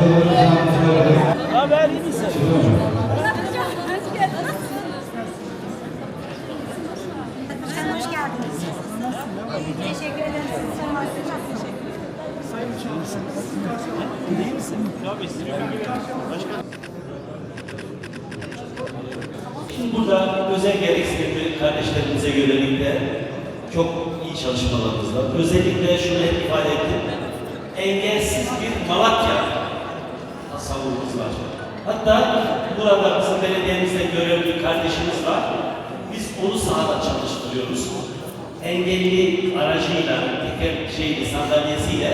Haber iyi misin? Başkanım hoş geldiniz. Teşekkür ederim. Siz sormanızı çok teşekkür ederim. İyi misin? Burada özel gereksinimli kardeşlerimize yönelik de çok iyi çalışmalarımız var. Özellikle şunu hep ifade ettim. Engelsiz bir Malatya tasavvurumuz var. Hatta burada bizim belediyemizde görevli bir kardeşimiz var. Biz onu sahada çalıştırıyoruz. Engelli aracıyla, teker sandalyesiyle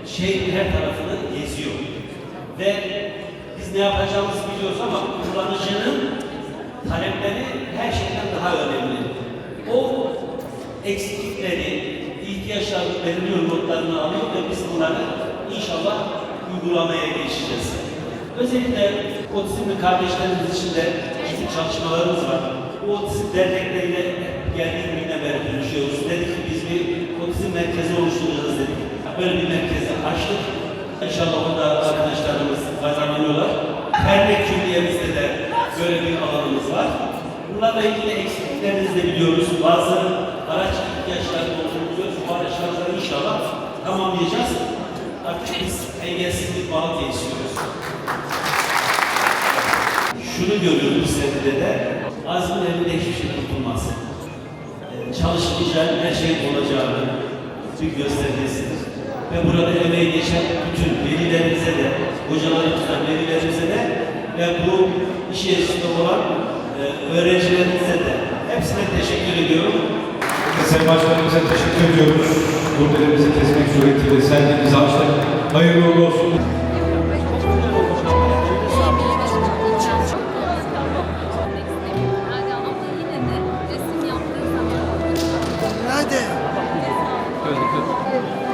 şehrin her tarafını geziyor. Ve biz ne yapacağımızı biliyoruz ama kullanıcının talepleri her şeyden daha önemli. O eksiklikleri, ihtiyaçlarını belirliyor, notlarını alıyor ve biz bunları inşallah uygulamaya geçeceğiz. Özellikle otizmli kardeşlerimiz için de ciddi çalışmalarımız var. Bu otizm dernekleriyle geldiğim günden beri konuşuyoruz. Dedik ki biz bir otizm merkezi oluşturacağız dedik. Böyle bir merkezi açtık. İnşallah orada arkadaşlarımız kazanıyorlar. Dernek külliyemizde de böyle bir alanımız var. Bunlarla ilgili eksikliklerimizi de biliyoruz. Bazı araç ihtiyaçları olduğunu bu araçları inşallah tamamlayacağız. Artık biz engelsiz bir Malatya'yı istiyoruz. Şunu görüyoruz sevgili de, azmin elinde hiçbir şey tutulmaz. Çalışmayacağın her şey olacağını bir göstergesidir. Ve burada emeği geçen bütün velilerimize de, hocalarımıza, velilerimize de ve bu iş içerisinde olan öğrencilerimize de hepsine teşekkür ediyorum. Sayın Başkanımıza teşekkür ediyoruz. Kurdelerimizi kesmek suretiyle serdiğiniz ağaçlar hayırlı uğurlu olsun.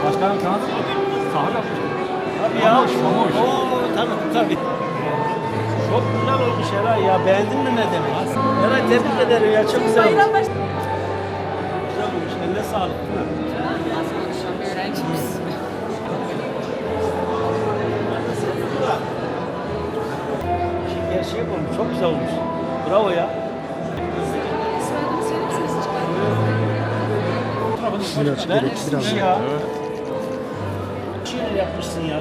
Başkanım tamam. Sahip yapmış. Tabii ya. Tabii. Çok güzel olmuş Eray ya. Beğendin mi ne demek? Eray tebrik ederim ya. Çok güzel olmuş. Güzel olmuş. Eline sağlık. Öğrencimiz. Gerçeği olmuş. Çok güzel olmuş. Bravo ya. Biraz ya. Bir şeyler yapmışsın ya.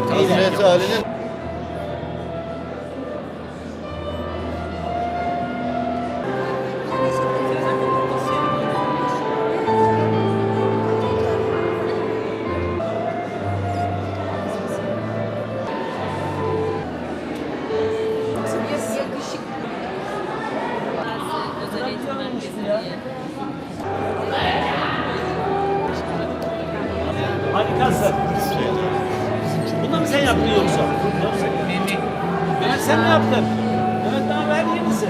Hazreti Ali'nin Özel eğitim merkezinde. Harikasın. Bunu mu sen yaptın yoksa? Mehmet sen ne yaptın? Mehmet daha ver yenisi.